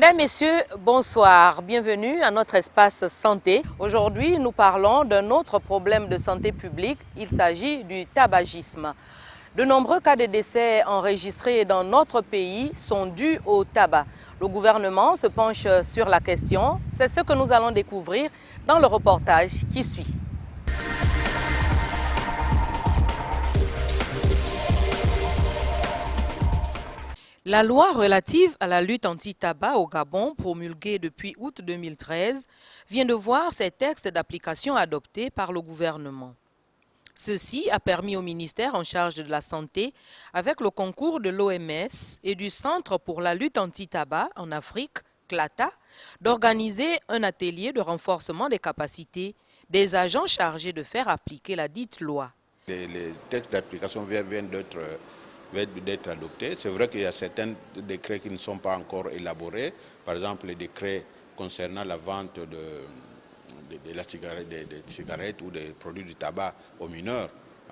Mesdames, Messieurs, bonsoir. Bienvenue à notre espace santé. Aujourd'hui, nous parlons d'un autre problème de santé publique. Il s'agit du tabagisme. De nombreux cas de décès enregistrés dans notre pays sont dus au tabac. Le gouvernement se penche sur la question. C'est ce que nous allons découvrir dans le reportage qui suit. La loi relative à la lutte anti-tabac au Gabon, promulguée depuis août 2013, vient de voir ses textes d'application adoptés par le gouvernement. Ceci a permis au ministère en charge de la Santé, avec le concours de l'OMS et du Centre pour la lutte anti-tabac en Afrique, CLATA, d'organiser un atelier de renforcement des capacités des agents chargés de faire appliquer la dite loi. Les textes d'application viennent d'être adoptés. C'est vrai qu'il y a certains décrets qui ne sont pas encore élaborés. Par exemple, les décrets concernant la vente des cigarettes ou des produits du tabac aux mineurs,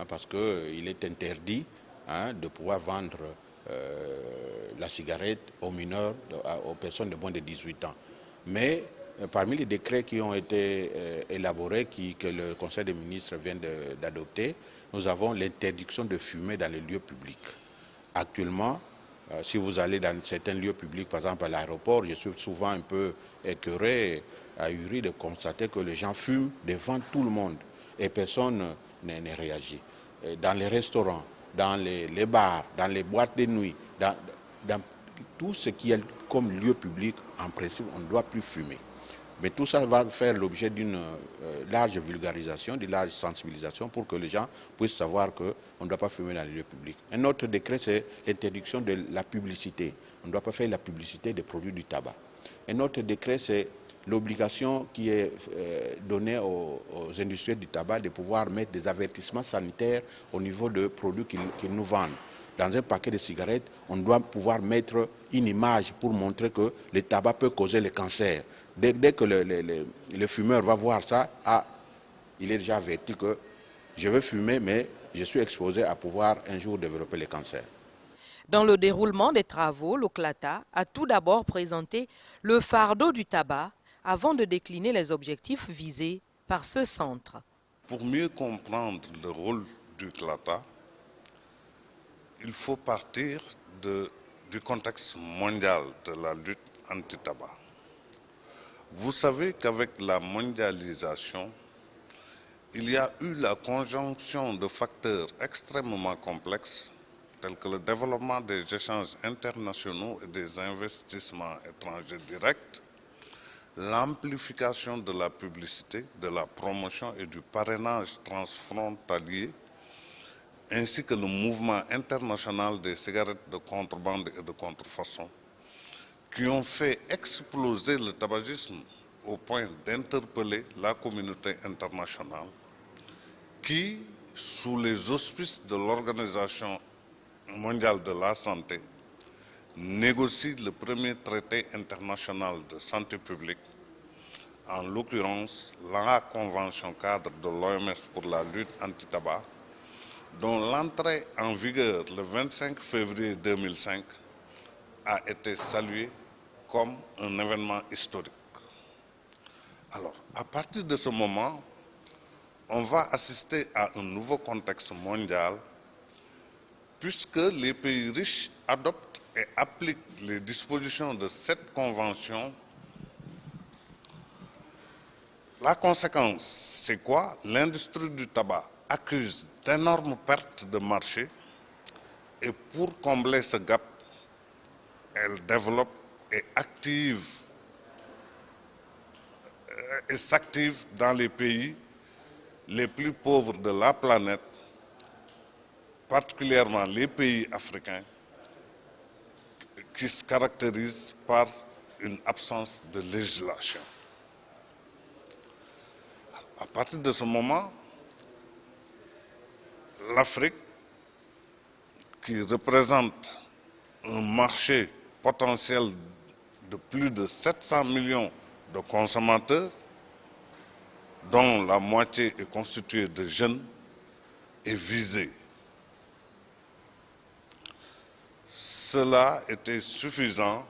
parce qu'il est interdit de pouvoir vendre la cigarette aux mineurs, aux personnes de moins de 18 ans. Mais parmi les décrets qui ont été élaborés, que le Conseil des ministres vient d'adopter, nous avons l'interdiction de fumer dans les lieux publics. Actuellement, si vous allez dans certains lieux publics, par exemple à l'aéroport, je suis souvent un peu écœuré, ahuri de constater que les gens fument devant tout le monde et personne ne réagit. Dans les restaurants, dans les bars, dans les boîtes de nuit, dans tout ce qui est comme lieu public, en principe, on ne doit plus fumer. Mais tout ça va faire l'objet d'une large vulgarisation, d'une large sensibilisation pour que les gens puissent savoir qu'on ne doit pas fumer dans les lieux publics. Un autre décret, c'est l'interdiction de la publicité. On ne doit pas faire la publicité des produits du tabac. Un autre décret, c'est l'obligation qui est donnée aux industriels du tabac de pouvoir mettre des avertissements sanitaires au niveau de produits qu'ils nous vendent. Dans un paquet de cigarettes, on doit pouvoir mettre une image pour montrer que le tabac peut causer le cancer. Dès que le fumeur va voir ça, il est déjà averti que je veux fumer, mais je suis exposé à pouvoir un jour développer le cancer. Dans le déroulement des travaux, le CLATA a tout d'abord présenté le fardeau du tabac avant de décliner les objectifs visés par ce centre. Pour mieux comprendre le rôle du CLATA, il faut partir du contexte mondial de la lutte anti-tabac. Vous savez qu'avec la mondialisation, il y a eu la conjonction de facteurs extrêmement complexes tels que le développement des échanges internationaux et des investissements étrangers directs, l'amplification de la publicité, de la promotion et du parrainage transfrontalier, ainsi que le mouvement international des cigarettes de contrebande et de contrefaçon, qui ont fait exploser le tabagisme au point d'interpeller la communauté internationale qui, sous les auspices de l'Organisation mondiale de la santé, négocie le premier traité international de santé publique, en l'occurrence la Convention cadre de l'OMS pour la lutte anti-tabac, dont l'entrée en vigueur le 25 février 2005 a été saluée comme un événement historique. Alors, à partir de ce moment, on va assister à un nouveau contexte mondial puisque les pays riches adoptent et appliquent les dispositions de cette convention. La conséquence, c'est quoi? L'industrie du tabac accuse d'énormes pertes de marché et pour combler ce gap, elle développe et s'active dans les pays les plus pauvres de la planète, particulièrement les pays africains, qui se caractérisent par une absence de législation. À partir de ce moment, l'Afrique, qui représente un marché potentiel de plus de 700 millions de consommateurs, dont la moitié est constituée de jeunes, est visée. Cela était suffisant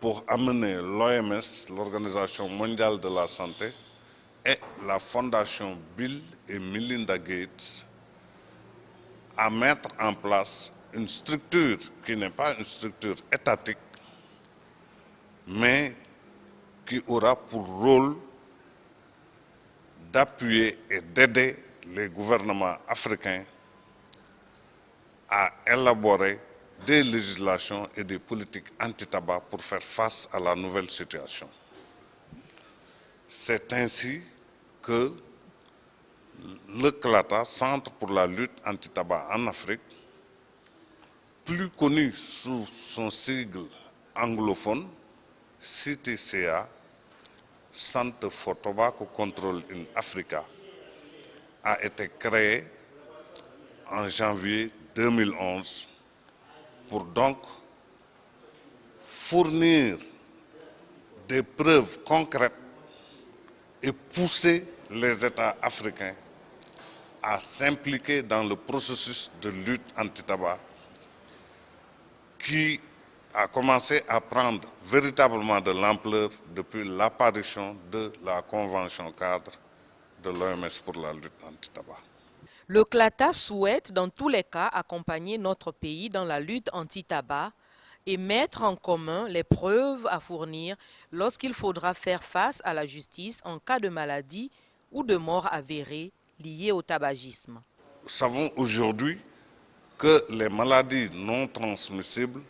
pour amener l'OMS, l'Organisation mondiale de la santé, et la Fondation Bill et Melinda Gates à mettre en place une structure qui n'est pas une structure étatique, mais qui aura pour rôle d'appuyer et d'aider les gouvernements africains à élaborer des législations et des politiques anti-tabac pour faire face à la nouvelle situation. C'est ainsi que le CLATA, Centre pour la lutte anti-tabac en Afrique, plus connu sous son sigle anglophone, CTCA, Center for Tobacco Control in Africa, a été créé en janvier 2011 pour donc fournir des preuves concrètes et pousser les États africains à s'impliquer dans le processus de lutte anti-tabac qui a commencé à prendre véritablement de l'ampleur depuis l'apparition de la Convention cadre de l'OMS pour la lutte anti-tabac. Le CLATA souhaite dans tous les cas accompagner notre pays dans la lutte anti-tabac et mettre en commun les preuves à fournir lorsqu'il faudra faire face à la justice en cas de maladie ou de mort avérée liée au tabagisme. Nous savons aujourd'hui que les maladies non transmissibles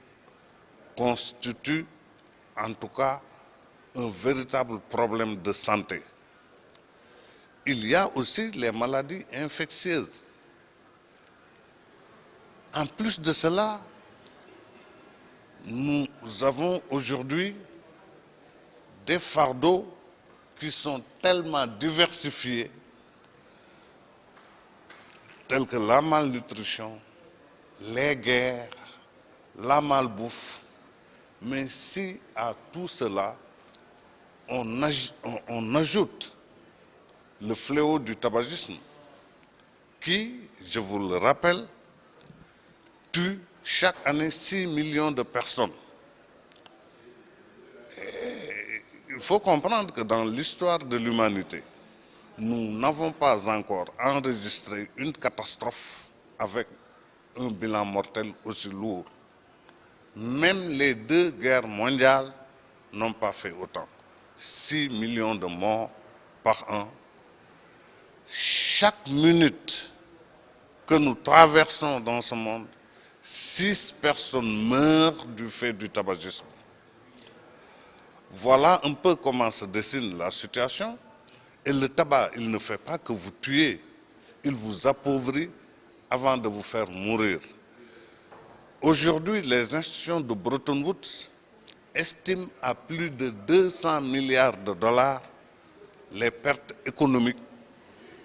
constituent en tout cas un véritable problème de santé. Il y a aussi les maladies infectieuses. En plus de cela, nous avons aujourd'hui des fardeaux qui sont tellement diversifiés, tels que la malnutrition, les guerres, la malbouffe. Mais si à tout cela, on ajoute le fléau du tabagisme, qui, je vous le rappelle, tue chaque année 6 millions de personnes. Et il faut comprendre que dans l'histoire de l'humanité, nous n'avons pas encore enregistré une catastrophe avec un bilan mortel aussi lourd. Même les 2 guerres mondiales n'ont pas fait autant. 6 millions de morts par an. Chaque minute que nous traversons dans ce monde, 6 personnes meurent du fait du tabagisme. Voilà un peu comment se dessine la situation. Et le tabac, il ne fait pas que vous tuer, il vous appauvrit avant de vous faire mourir. Aujourd'hui, les institutions de Bretton Woods estiment à plus de 200 milliards de dollars les pertes économiques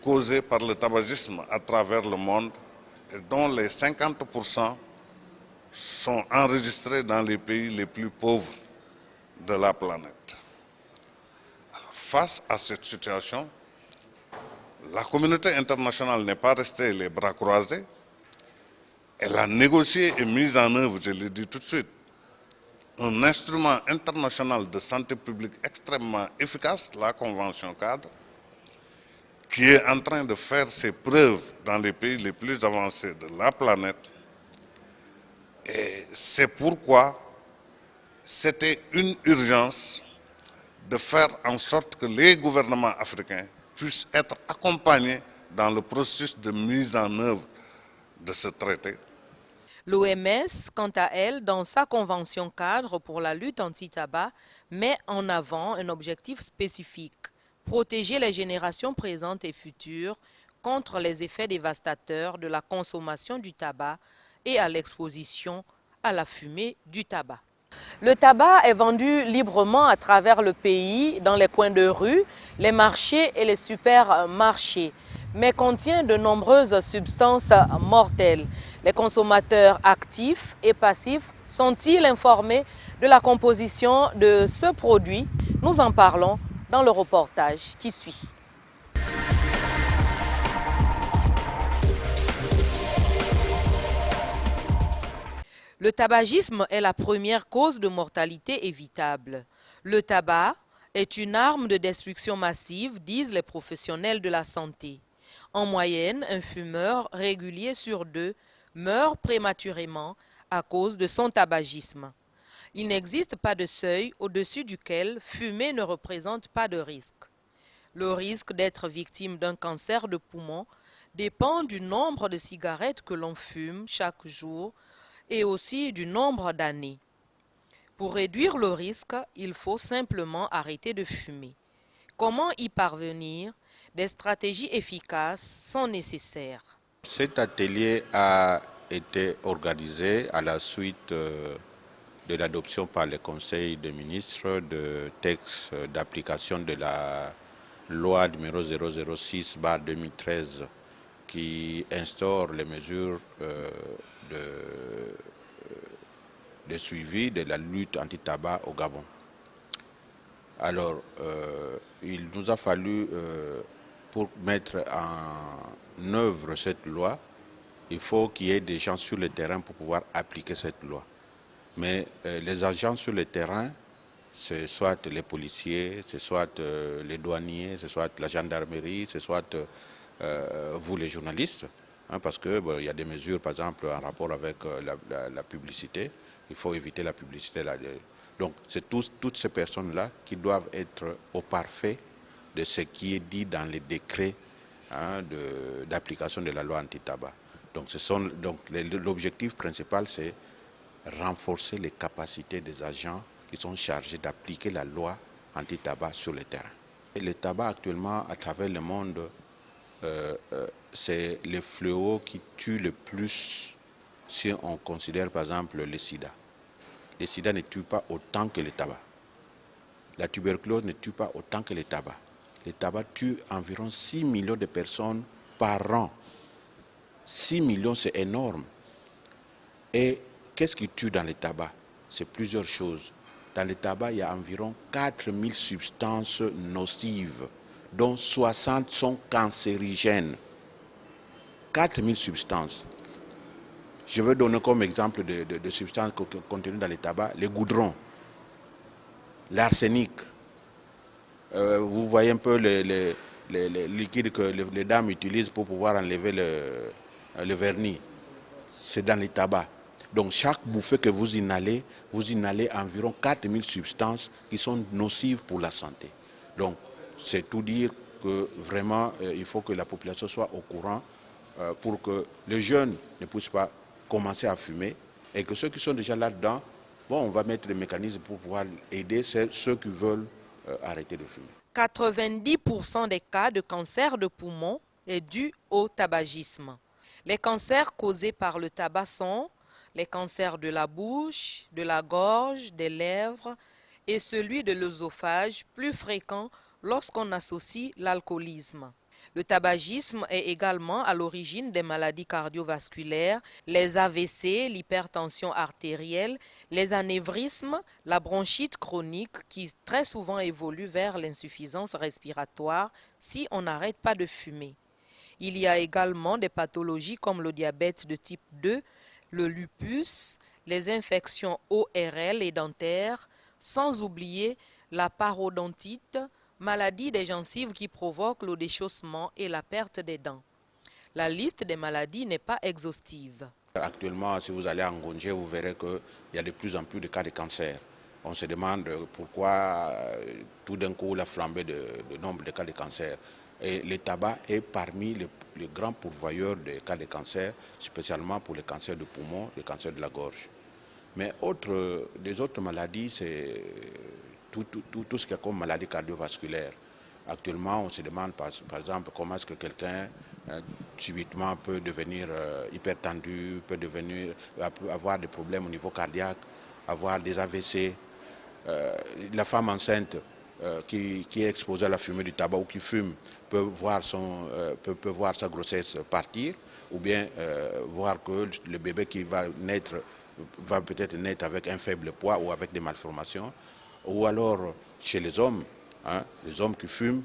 causées par le tabagisme à travers le monde et dont les 50% sont enregistrés dans les pays les plus pauvres de la planète. Alors, face à cette situation, la communauté internationale n'est pas restée les bras croisés. Elle a négocié et mis en œuvre, je le dis tout de suite, un instrument international de santé publique extrêmement efficace, la Convention cadre, qui est en train de faire ses preuves dans les pays les plus avancés de la planète. Et c'est pourquoi c'était une urgence de faire en sorte que les gouvernements africains puissent être accompagnés dans le processus de mise en œuvre de ce traité. L'OMS, quant à elle, dans sa convention cadre pour la lutte anti-tabac, met en avant un objectif spécifique: protéger les générations présentes et futures contre les effets dévastateurs de la consommation du tabac et à l'exposition à la fumée du tabac. Le tabac est vendu librement à travers le pays, dans les coins de rue, les marchés et les supermarchés, mais contient de nombreuses substances mortelles. Les consommateurs actifs et passifs sont-ils informés de la composition de ce produit? Nous en parlons dans le reportage qui suit. Le tabagisme est la première cause de mortalité évitable. Le tabac est une arme de destruction massive, disent les professionnels de la santé. En moyenne, un fumeur régulier sur 2 meurt prématurément à cause de son tabagisme. Il n'existe pas de seuil au-dessus duquel fumer ne représente pas de risque. Le risque d'être victime d'un cancer de poumon dépend du nombre de cigarettes que l'on fume chaque jour et aussi du nombre d'années. Pour réduire le risque, il faut simplement arrêter de fumer. Comment y parvenir? Des stratégies efficaces sont nécessaires. Cet atelier a été organisé à la suite de l'adoption par le Conseil des ministres de textes d'application de la loi numéro 006/2013 qui instaure les mesures de suivi de la lutte anti-tabac au Gabon. Alors, il nous a fallu, pour mettre en œuvre cette loi, il faut qu'il y ait des gens sur le terrain pour pouvoir appliquer cette loi. Mais les agents sur le terrain, c'est soit les policiers, c'est soit les douaniers, c'est soit la gendarmerie, c'est soit vous les journalistes, hein, parce que bon, y a des mesures, par exemple, en rapport avec la publicité. Il faut éviter la publicité. Donc, c'est toutes ces personnes-là qui doivent être au parfait de ce qui est dit dans les décrets, hein, d'application de la loi anti-tabac. Donc, l'objectif principal, c'est renforcer les capacités des agents qui sont chargés d'appliquer la loi anti-tabac sur le terrain. Et le tabac actuellement, à travers le monde, c'est le fléau qui tue le plus si on considère par exemple le sida. Le sida ne tue pas autant que le tabac. La tuberculose ne tue pas autant que le tabac. Le tabac tue environ 6 millions de personnes par an. 6 millions, c'est énorme. Et qu'est-ce qui tue dans le tabac? C'est plusieurs choses. Dans le tabac, il y a environ 4000 substances nocives, dont 60 sont cancérigènes. 4000 substances. Je vais donner comme exemple de substances contenues dans le tabac, le goudron, l'arsenic. Vous voyez un peu les liquides que les dames utilisent pour pouvoir enlever le vernis. C'est dans le tabac. Donc chaque bouffée que vous inhalez environ 4000 substances qui sont nocives pour la santé. Donc c'est tout dire que vraiment il faut que la population soit au courant pour que les jeunes ne puissent pas commencer à fumer et que ceux qui sont déjà là-dedans, bon, on va mettre des mécanismes pour pouvoir aider ceux qui veulent arrêter de fumer. 90% des cas de cancer de poumon est dû au tabagisme. Les cancers causés par le tabac sont les cancers de la bouche, de la gorge, des lèvres et celui de l'œsophage, plus fréquent lorsqu'on associe l'alcoolisme. Le tabagisme est également à l'origine des maladies cardiovasculaires, les AVC, l'hypertension artérielle, les anévrismes, la bronchite chronique qui très souvent évolue vers l'insuffisance respiratoire si on n'arrête pas de fumer. Il y a également des pathologies comme le diabète de type 2, le lupus, les infections ORL et dentaires, sans oublier la parodontite, maladie des gencives qui provoque le déchaussement et la perte des dents. La liste des maladies n'est pas exhaustive. Actuellement, si vous allez en Ngongé, vous verrez qu'il y a de plus en plus de cas de cancer. On se demande pourquoi tout d'un coup la flambée de nombre de cas de cancer. Et le tabac est parmi les grands pourvoyeurs des cas de cancer, spécialement pour les cancers de poumon, les cancers de la gorge. Mais des autres maladies, c'est tout ce qui est comme maladie cardiovasculaire. Actuellement, on se demande par exemple comment est-ce que quelqu'un subitement peut devenir hypertendu, peut avoir des problèmes au niveau cardiaque, avoir des AVC. La femme enceinte qui est exposée à la fumée du tabac ou qui fume peut voir sa grossesse partir, ou bien voir que le bébé qui va naître va peut-être naître avec un faible poids ou avec des malformations. Ou alors chez les hommes qui fument,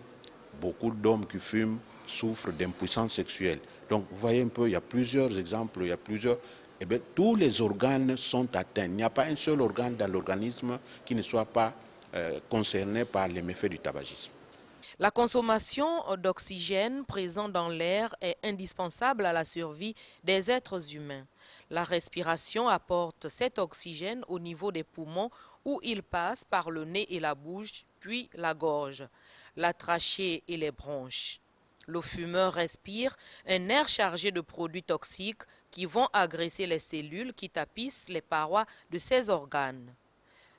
beaucoup d'hommes qui fument souffrent d'impuissance sexuelle. Donc vous voyez un peu, il y a plusieurs exemples, il y a plusieurs eh bien, tous les organes sont atteints. Il n'y a pas un seul organe dans l'organisme qui ne soit pas concerné par les méfaits du tabagisme. La consommation d'oxygène présent dans l'air est indispensable à la survie des êtres humains. La respiration apporte cet oxygène au niveau des poumons où il passe par le nez et la bouche, puis la gorge, la trachée et les bronches. Le fumeur respire un air chargé de produits toxiques qui vont agresser les cellules qui tapissent les parois de ses organes.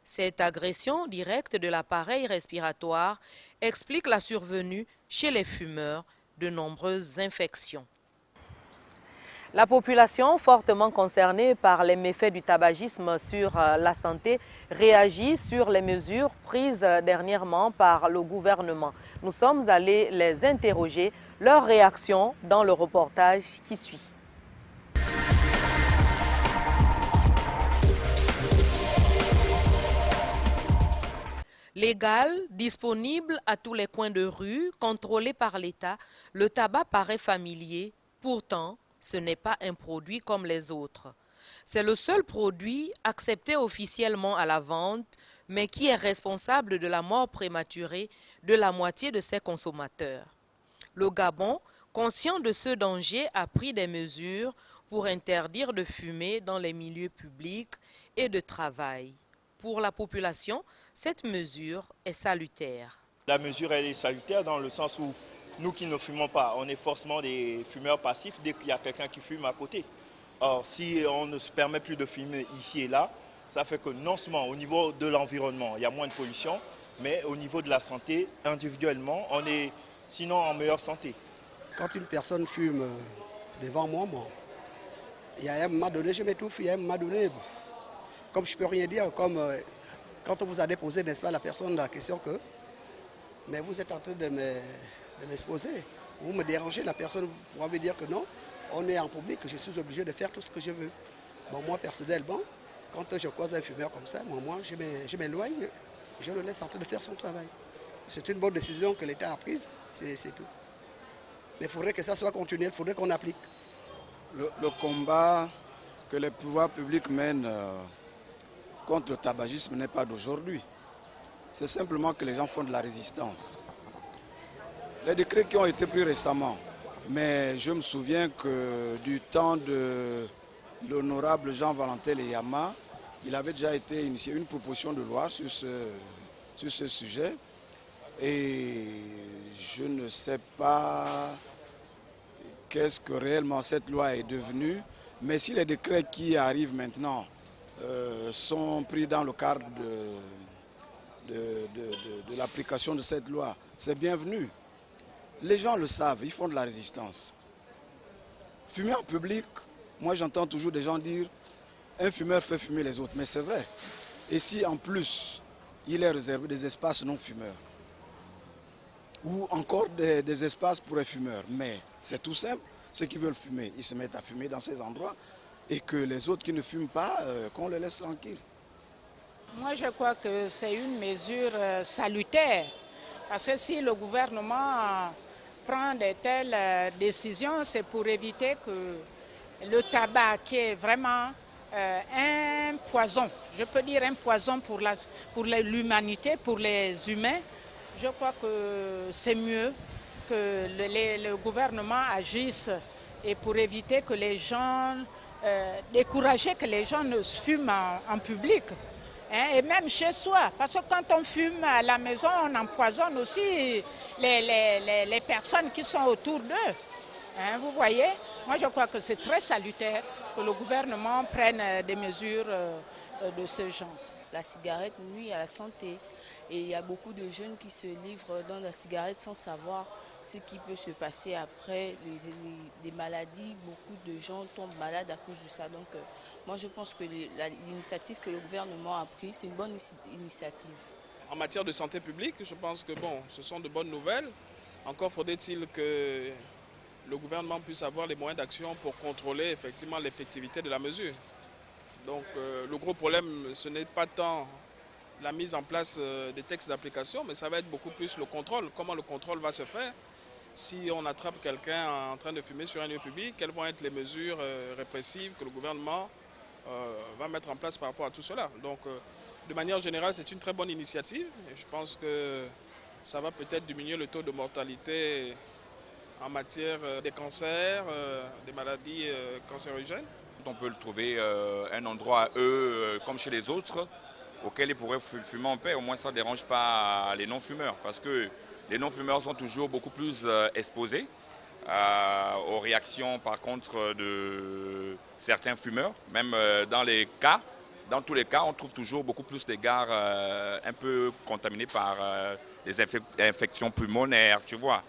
Cette agression directe de l'appareil respiratoire explique la survenue chez les fumeurs de nombreuses infections. La population fortement concernée par les méfaits du tabagisme sur la santé réagit sur les mesures prises dernièrement par le gouvernement. Nous sommes allés les interroger, leur réaction dans le reportage qui suit. Légal, disponible à tous les coins de rue, contrôlé par l'État, le tabac paraît familier. Pourtant, ce n'est pas un produit comme les autres. C'est le seul produit accepté officiellement à la vente, mais qui est responsable de la mort prématurée de la moitié de ses consommateurs. Le Gabon, conscient de ce danger, a pris des mesures pour interdire de fumer dans les milieux publics et de travail. Pour la population, cette mesure est salutaire. La mesure elle est salutaire dans le sens où nous qui ne fumons pas, on est forcément des fumeurs passifs dès qu'il y a quelqu'un qui fume à côté. Or, si on ne se permet plus de fumer ici et là, ça fait que non seulement au niveau de l'environnement, il y a moins de pollution, mais au niveau de la santé, individuellement, on est sinon en meilleure santé. Quand une personne fume devant moi, il y a un moment donné, je m'étouffe, il y a un moment donné, comme je ne peux rien dire, comme quand on vous a déposé, n'est-ce pas, la personne la question que, mais vous êtes en train de m'exposer, vous me dérangez, la personne vous pouvez dire que non, on est en public, je suis obligé de faire tout ce que je veux. Bon, moi, personnellement, quand je croise un fumeur comme ça, moi je m'éloigne, je le laisse en train de faire son travail. C'est une bonne décision que l'État a prise, c'est tout. Mais il faudrait que ça soit continuel, il faudrait qu'on applique. Le combat que les pouvoirs publics mènent contre le tabagisme n'est pas d'aujourd'hui. C'est simplement que les gens font de la résistance. Les décrets qui ont été pris récemment, mais je me souviens que du temps de l'honorable Jean-Valentin Leyama, il avait déjà été initié une proposition de loi sur ce sujet. Et je ne sais pas qu'est-ce que réellement cette loi est devenue, mais si les décrets qui arrivent maintenant sont pris dans le cadre de l'application de cette loi, c'est bienvenu. Les gens le savent, ils font de la résistance. Fumer en public, moi j'entends toujours des gens dire un fumeur fait fumer les autres, mais c'est vrai. Et si en plus il est réservé des espaces non fumeurs, ou encore des espaces pour les fumeurs, mais c'est tout simple, ceux qui veulent fumer, ils se mettent à fumer dans ces endroits, et que les autres qui ne fument pas, qu'on les laisse tranquilles. Moi, je crois que c'est une mesure salutaire. Parce que si le gouvernement prend de telles décisions, c'est pour éviter que le tabac, qui est vraiment un poison, je peux dire un poison pour l'humanité, pour les humains, je crois que c'est mieux que le gouvernement agisse et pour éviter que les gens, décourager que les gens ne fument en public. Et même chez soi, parce que quand on fume à la maison, on empoisonne aussi les personnes qui sont autour d'eux. Vous voyez, moi je crois que c'est très salutaire que le gouvernement prenne des mesures de ce genre. La cigarette nuit à la santé et il y a beaucoup de jeunes qui se livrent dans la cigarette sans savoir ce qui peut se passer après, des maladies. Beaucoup de gens tombent malades à cause de ça. Donc moi je pense que l'initiative que le gouvernement a prise, c'est une bonne initiative. En matière de santé publique, je pense que bon, ce sont de bonnes nouvelles. Encore faudrait-il que le gouvernement puisse avoir les moyens d'action pour contrôler effectivement l'effectivité de la mesure. Donc le gros problème, ce n'est pas tant la mise en place des textes d'application, mais ça va être beaucoup plus le contrôle. Comment le contrôle va se faire? Si on attrape quelqu'un en train de fumer sur un lieu public, quelles vont être les mesures répressives que le gouvernement va mettre en place par rapport à tout cela. Donc, de manière générale, c'est une très bonne initiative et je pense que ça va peut-être diminuer le taux de mortalité en matière des cancers, des maladies cancérigènes. On peut le trouver un endroit à eux, comme chez les autres, auquel ils pourraient fumer en paix. Au moins, ça ne dérange pas les non-fumeurs parce que les non-fumeurs sont toujours beaucoup plus exposés aux réactions, par contre, de certains fumeurs. Même dans tous les cas, on trouve toujours beaucoup plus d'égards un peu contaminés par les infections pulmonaires, tu vois.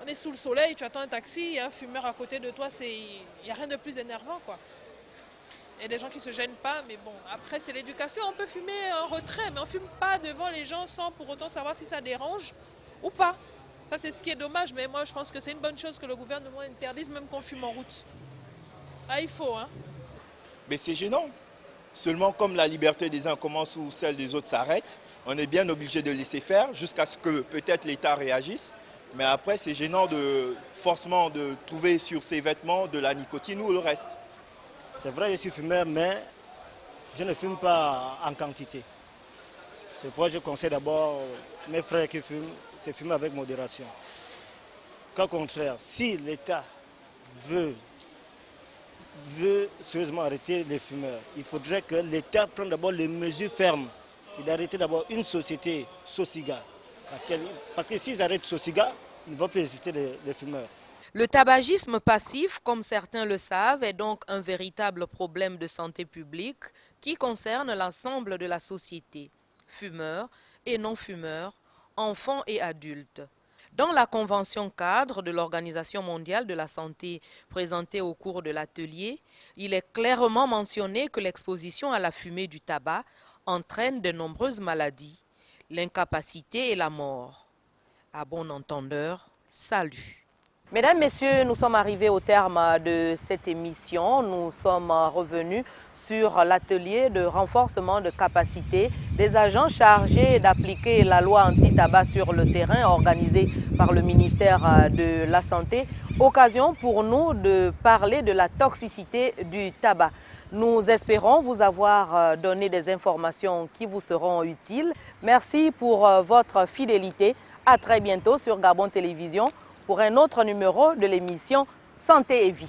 On est sous le soleil, tu attends un taxi, il y a un fumeur à côté de toi, il n'y a rien de plus énervant, quoi. Il y a des gens qui ne se gênent pas, mais bon, après c'est l'éducation, on peut fumer en retrait, mais on ne fume pas devant les gens sans pour autant savoir si ça dérange ou pas. Ça c'est ce qui est dommage, mais moi je pense que c'est une bonne chose que le gouvernement interdise même qu'on fume en route. Ah, il faut, hein. Mais c'est gênant. Seulement comme la liberté des uns commence ou celle des autres s'arrête, on est bien obligé de laisser faire jusqu'à ce que peut-être l'État réagisse. Mais après, c'est gênant forcément de trouver sur ses vêtements de la nicotine ou le reste. C'est vrai, je suis fumeur, mais je ne fume pas en quantité. C'est pourquoi je conseille d'abord mes frères qui fument, c'est fumer avec modération. Qu'au contraire, si l'État veut sérieusement arrêter les fumeurs, il faudrait que l'État prenne d'abord les mesures fermes et d'arrêter d'abord une société Sosiga. Parce que s'ils arrêtent Sosiga, il ne va plus exister les fumeurs. Le tabagisme passif, comme certains le savent, est donc un véritable problème de santé publique qui concerne l'ensemble de la société, fumeurs et non-fumeurs, enfants et adultes. Dans la convention cadre de l'Organisation mondiale de la santé présentée au cours de l'atelier, il est clairement mentionné que l'exposition à la fumée du tabac entraîne de nombreuses maladies, l'incapacité et la mort. À bon entendeur, salut. Mesdames, Messieurs, nous sommes arrivés au terme de cette émission. Nous sommes revenus sur l'atelier de renforcement de capacité des agents chargés d'appliquer la loi anti-tabac sur le terrain organisé par le ministère de la Santé. Occasion pour nous de parler de la toxicité du tabac. Nous espérons vous avoir donné des informations qui vous seront utiles. Merci pour votre fidélité. À très bientôt sur Gabon Télévision pour un autre numéro de l'émission Santé et Vie.